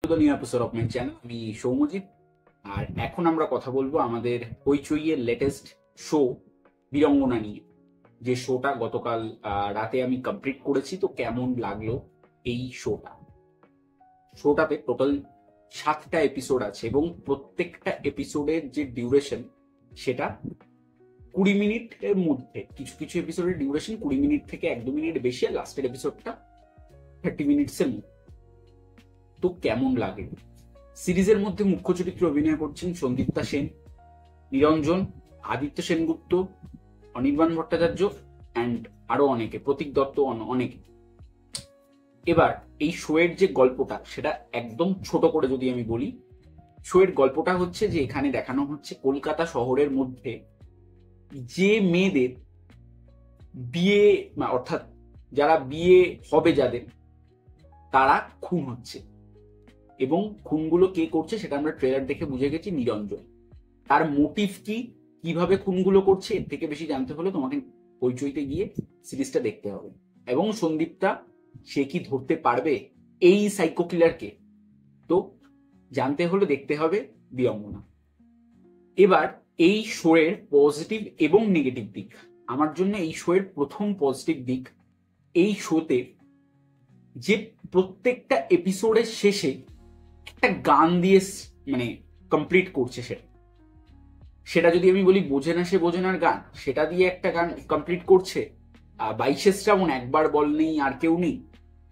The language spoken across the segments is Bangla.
To the new episode of my channel. আমি সৌম্যজিৎ, আর এখন আমরা কথা বলবো আমাদের হইচইয়ের লেটেস্ট শো বীরঙ্গনা নিয়ে। যে শোটা গতকাল রাতে আমি কমপ্লিট করেছি। তো কেমন লাগলো এই শোটাতে টোটাল 7টা এপিসোড আছে এবং প্রত্যেকটা এপিসোডের যে ডিউরেশন সেটা 20 মিনিটের মধ্যে। কিছু কিছু এপিসোডের ডিউরেশন 20 মিনিট থেকে 1-2 মিনিট বেশি, আর লাস্টের এপিসোডটা 30 মিনিটসের মধ্যে। তো কেমন লাগে? সিরিজের মধ্যে মুখ্য চরিত্রে অভিনয় করছেন সন্দীপ্তা সেন, নিরঞ্জন, আদিত্য সেনগুপ্ত, অনির্বাণ ভট্টাচার্য অ্যান্ড আরো অনেকে, প্রতীক দত্ত, অনেকে। এবার এই শোয়ের যে গল্পটা সেটা একদম ছোট করে যদি আমি বলি, শোয়ের গল্পটা হচ্ছে যে এখানে দেখানো হচ্ছে কলকাতা শহরের মধ্যে যে মেয়েদের বিয়ে, অর্থাৎ যারা বিয়ে হবে যাদের, তারা খুন হচ্ছে। এবং খুনগুলো কে করছে সেটা আমরা ট্রেলার দেখে বুঝে গেছি, নিরঞ্জন। তার মোটিভ কি, কিভাবে খুনগুলো করছে, এর থেকে বেশি জানতে হলে তোমাকে হইচইতে গিয়ে সিরিজটা দেখতে হবে। এবং সন্দীপ্তা সে কি ধরতে পারবে এই সাইকো কিলারকে? তো জানতে হলে দেখতে হবে বীরঙ্গনা। এবার এই শোয়ের পজিটিভ এবং নেগেটিভ দিক। আমার জন্য এই শোয়ের প্রথম পজিটিভ দিক, এই শোতে যে প্রত্যেকটা এপিসোডের শেষে একটা গান দিয়ে কমপ্লিট করছে। সেটা যদি আমি বলি বোঝে না সে বোঝে নার গান, সেটা দিয়ে একটা গান কমপ্লিট করছে। 22 শ্রাবণ, একবার বল নেই আর কেউ নেই।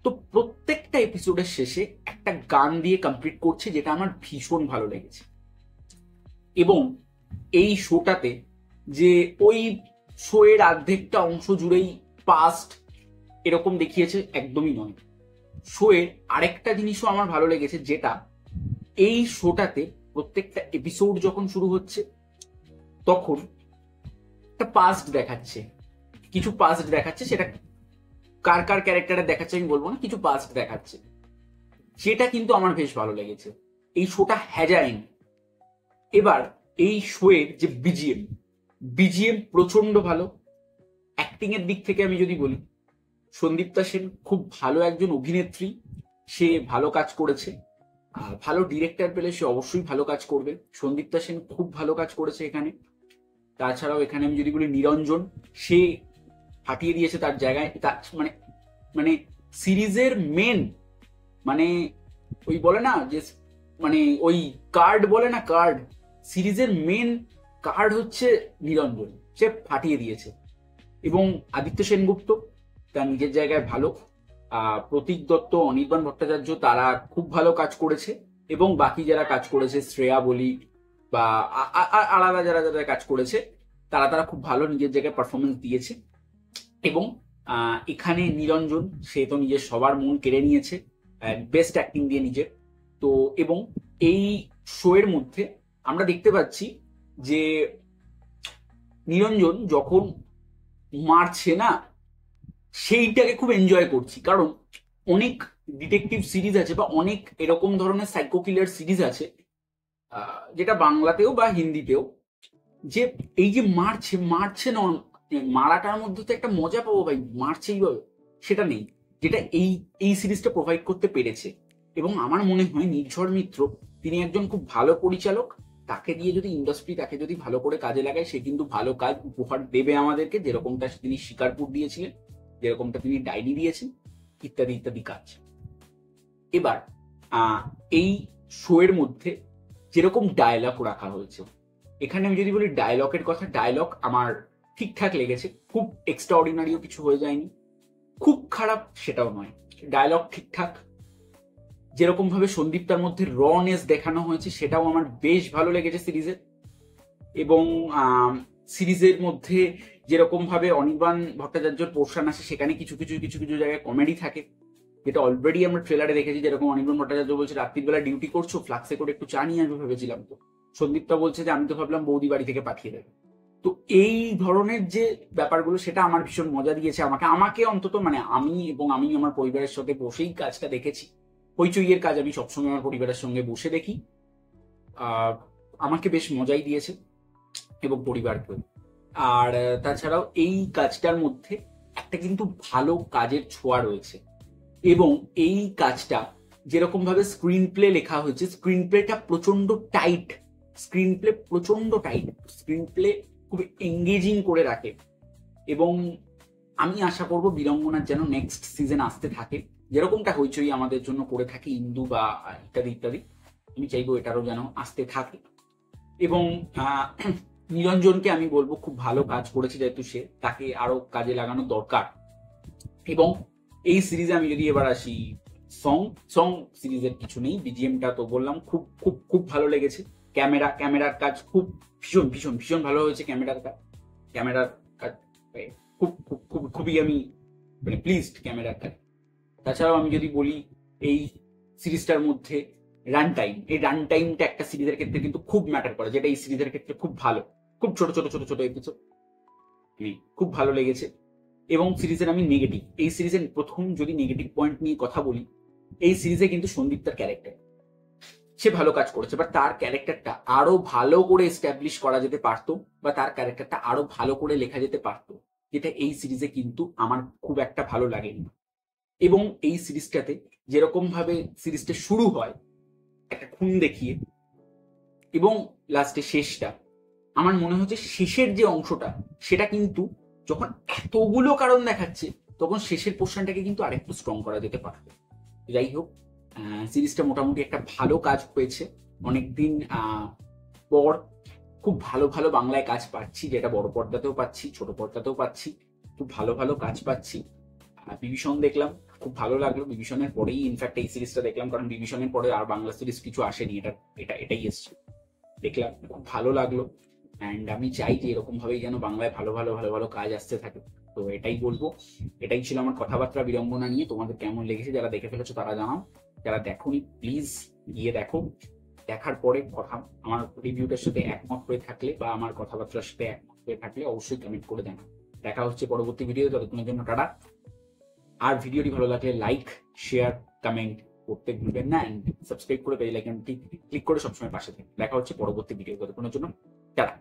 তো প্রত্যেকটা এপিসোডের শেষে একটা গান দিয়ে কমপ্লিট করছে, যেটা আমার ভীষণ ভালো লেগেছে। এবং এই শোটাতে যে ওই শোয়ের অর্ধেকটা অংশ জুড়েই পাস্ট এরকম দেখিয়েছে, একদমই নয়। শোয়ের আরেকটা জিনিসও আমার ভালো লেগেছে, যেটা এই শোটাতে প্রত্যেকটা এপিসোড যখন শুরু হচ্ছে তখন একটা পাস্ট দেখাচ্ছে, কিছু পাস্ট দেখাচ্ছে। সেটা কার কার ক্যারেক্টারে দেখাচ্ছে আমি বলবো না, কিছু পাস্ট দেখাচ্ছে, সেটা কিন্তু আমার বেশ ভালো লেগেছে। এই শোটা হ্যাজাইন। এবার এই শোয়ের যে বিজিএম প্রচন্ড ভালো। অ্যাক্টিং এর দিক থেকে আমি যদি বলি, সন্দীপ্তা সেন খুব ভালো একজন অভিনেত্রী, সে ভালো কাজ করেছে। ভালো ডিরেক্টর পেলে সে অবশ্যই ভালো কাজ করবে। সন্দীপ্তা সেন খুব ভালো কাজ করেছে এখানে। তাছাড়াও এখানে আমি যদি বলি নিরঞ্জন, সে ফাটিয়ে দিয়েছে তার জায়গায়। মানে সিরিজের মেন, ওই বলে না যে ওই কার্ড বলে না, কার্ড, সিরিজের মেন কার্ড হচ্ছে নিরঞ্জন, সে ফাটিয়ে দিয়েছে। এবং আদিত্য সেনগুপ্ত তার নিজের জায়গায় ভালো। প্রতীক দত্ত, অনির্বাণ ভট্টাচার্য, তারা খুব ভালো কাজ করেছে। এবং বাকি যারা কাজ করেছে, শ্রেয়া বলি বা আলাদা যারা যারা কাজ করেছে, তারা খুব ভালো নিজের জায়গায় পারফরমেন্স দিয়েছে। এবং এখানে নিরঞ্জন, সে তো নিজের সবার মন কেড়ে নিয়েছে বেস্ট অ্যাক্টিং দিয়ে নিজের। তো এবং এই শোয়ের মধ্যে আমরা দেখতে পাচ্ছি যে নিরঞ্জন যখন মারছে না, সেইটাকে খুব এনজয় করছি। কারণ অনেক ডিটেকটিভ সিরিজ আছে বা অনেক এরকম ধরনের সাইকো কিলার সিরিজ আছে, যেটা বাংলাতেও বা হিন্দিতেও, যে এই যে মারছে না, মারাটার মধ্যে তো একটা মজা পাবো ভাই, মারছে এইভাবে, সেটা নেই, যেটা এই সিরিজটা প্রোভাইড করতে পেরেছে। এবং আমার মনে হয় নির্ঝর মিত্র, তিনি একজন খুব ভালো পরিচালক। তাকে দিয়ে যদি ইন্ডাস্ট্রি তাকে যদি ভালো করে কাজে লাগায়, সে কিন্তু ভালো কাজ উপহার দেবে আমাদেরকে, যেরকমটা তিনি শিকারপুর দিয়েছিলেন, যেরকমটা তিনি ডাইনি দিয়েছেন, ইত্যাদি ইত্যাদি কাজ। এবার এই শোয়ের মধ্যে যেরকম ডায়লগ রাখা হয়েছে, এখানে আমি যদি বলি ডায়লগের কথা, ডায়লগ আমার ঠিকঠাক লেগেছে। খুব এক্সট্রাঅর্ডিনারিও কিছু হয়ে যায়নি, খুব খারাপ সেটাও নয়, ডায়লগ ঠিকঠাক। যেরকম ভাবে সন্দীপ্তার মধ্যে রনেস দেখানো হয়েছে, সেটাও আমার বেশ ভালো লেগেছে সিরিজের। এবং সিরিজের মধ্যে যেরকম ভাবে অনির্বাণ ভট্টাচার্যর পোর্শন আসে, সেখানে কিছু কিছু জায়গায় কমেডি থাকে, যেটা অলরেডি আমরা ট্রেলারে দেখেছি। যেরকম অনির্বাণ ভট্টাচার্য বলছে রাত্রিবেলা ডিউটি করছো, ফ্লাক্সে করে একটু চা নিয়ে আসবে ভেবেছিলাম। তো সন্দীপ্তা বলছে যে আমি তো ভাবলাম বৌদি বাড়ি থেকে পাঠিয়ে দেবে। তো এই ধরনের যে ব্যাপারগুলো, সেটা আমার ভীষণ মজা দিয়েছে আমাকে অন্তত। আমি আমার পরিবারের সাথে বসেই কাজটা দেখেছি। হইচইয়ের কাজ আমি সবসময় আমার পরিবারের সঙ্গে বসে দেখি। আমাকে বেশ মজাই দিয়েছে এবং পরিবারকে। আর তাছাড়াও এই কাজটার মধ্যে একটা কিন্তু ভালো কাজের ছোঁয়া রয়েছে। এবং এই কাজটা যেরকম ভাবে স্ক্রিন প্লে লেখা হয়েছে, স্ক্রিন প্লেটা প্রচন্ড টাইট, স্ক্রিন প্লে খুব এঙ্গেজিং করে রাখে। এবং আমি আশা করব বিড়ম্বনার যেন নেক্সট সিজন আসতে থাকে, যেরকমটা হইচই আমাদের জন্য করে থাকে ইন্দু বা ইত্যাদি ইত্যাদি, আমি চাইবো এটারও যেন আসতে থাকে। এবং নিরঞ্জনকে আমি বলবো খুব ভালো কাজ করেছে, যেহেতু সে, তাকে আরো কাজে লাগানো দরকার। এবং এই সিরিজে আমি যদি এবার আসি, সং সিরিজের কিছু নেই, বিজিএমটা তো বললাম খুব খুব খুব ভালো লেগেছে। ক্যামেরার কাজ খুব ভীষণ ভীষণ ভীষণ ভালো হয়েছে। ক্যামেরার কাজ খুব খুব খুব খুবই আমি মানে প্লিজড ক্যামেরার কাজ। তাছাড়াও আমি যদি বলি এই সিরিজটার মধ্যে রান টাইমটা একটা সিরিজের ক্ষেত্রে কিন্তু খুব ম্যাটার করে, যেটা এই সিরিজের ক্ষেত্রে খুব ভালো। খুব ছোট এপিসোড, খুব ভালো লেগেছে। এবং সিরিজের আমি নেগেটিভ, এই সিরিজের প্রথম যদি নেগেটিভ পয়েন্ট নিয়ে কথা বলি, এই সিরিজে কিন্তু সন্দীপ তার ক্যারেক্টার, সে ভালো কাজ করেছে, বাট তার ক্যারেক্টারটা আরো ভালো করে এস্টাবলিশ করা যেতে পারতো, বা তার ক্যারেক্টারটা আরো ভালো করে লেখা যেতে পারতো, যেটা এই সিরিজে কিন্তু আমার খুব একটা ভালো লাগেনি। এবং এই সিরিজটাতে যেরকম ভাবে সিরিজটা শুরু হয় একটা খুন দেখিয়ে, এবং লাস্টে শেষটা, আমার মনে হচ্ছে শেষের যে অংশটা সেটা কিন্তু যখন এতগুলো কারণ দেখাচ্ছে, তখন শেষের পোর্শনটাকে কিন্তু আরেকটু স্ট্রং করা যেতে পারত। যাই হোক, সিরিজটা মোটামুটি একটা ভালো কাজ হয়েছে। অনেকদিন পর খুব ভালো ভালো বাংলায় কাজ পাচ্ছি, যেটা বড় পর্দাতেও পাচ্ছি, ছোট পর্দাতেও পাচ্ছি, খুব ভালো ভালো কাজ পাচ্ছি। বিভীষণ দেখলাম, খুব ভালো লাগলো। বিভীষণের পরেই ইনফ্যাক্ট এই সিরিজটা দেখলাম, কারণ বিভীষণের পরে আর বাংলা সিরিজ কিছু আসেনি, এটাই এসছে। দেখলাম, খুব ভালো লাগলো। অ্যান্ড আমি চাই যে এরকম ভাবেই যেন বাংলায় ভালো ভালো ভালো ভালো কাজ আসতে থাকে। তো এটাই বলবো, এটাই ছিল আমার কথাবার্তা বিড়ম্বনা নিয়ে। তোমাদের কেমন লেগেছে? যারা দেখে ফেলেছো তারা জানাও, যারা দেখোনি প্লিজ গিয়ে দেখো। দেখার পরে আমার রিভিউটার সাথে একমত হয়ে থাকলে বা আমার কথাবার্তার সাথে একমত হয়ে থাকলে অবশ্যই কমেন্ট করে জানাও। দেখা হচ্ছে পরবর্তী ভিডিও, ততক্ষণের জন্য টাটা। আর ভিডিওটি ভালো লাগলে লাইক, শেয়ার, কমেন্ট করতে ভুলবেন না, এন্ড সাবস্ক্রাইব করে বেল আইকনটি ক্লিক করে সবসময় পাশে থাকবেন। দেখা হচ্ছে পরবর্তী ভিডিও, ততক্ষণের জন্য টাটা।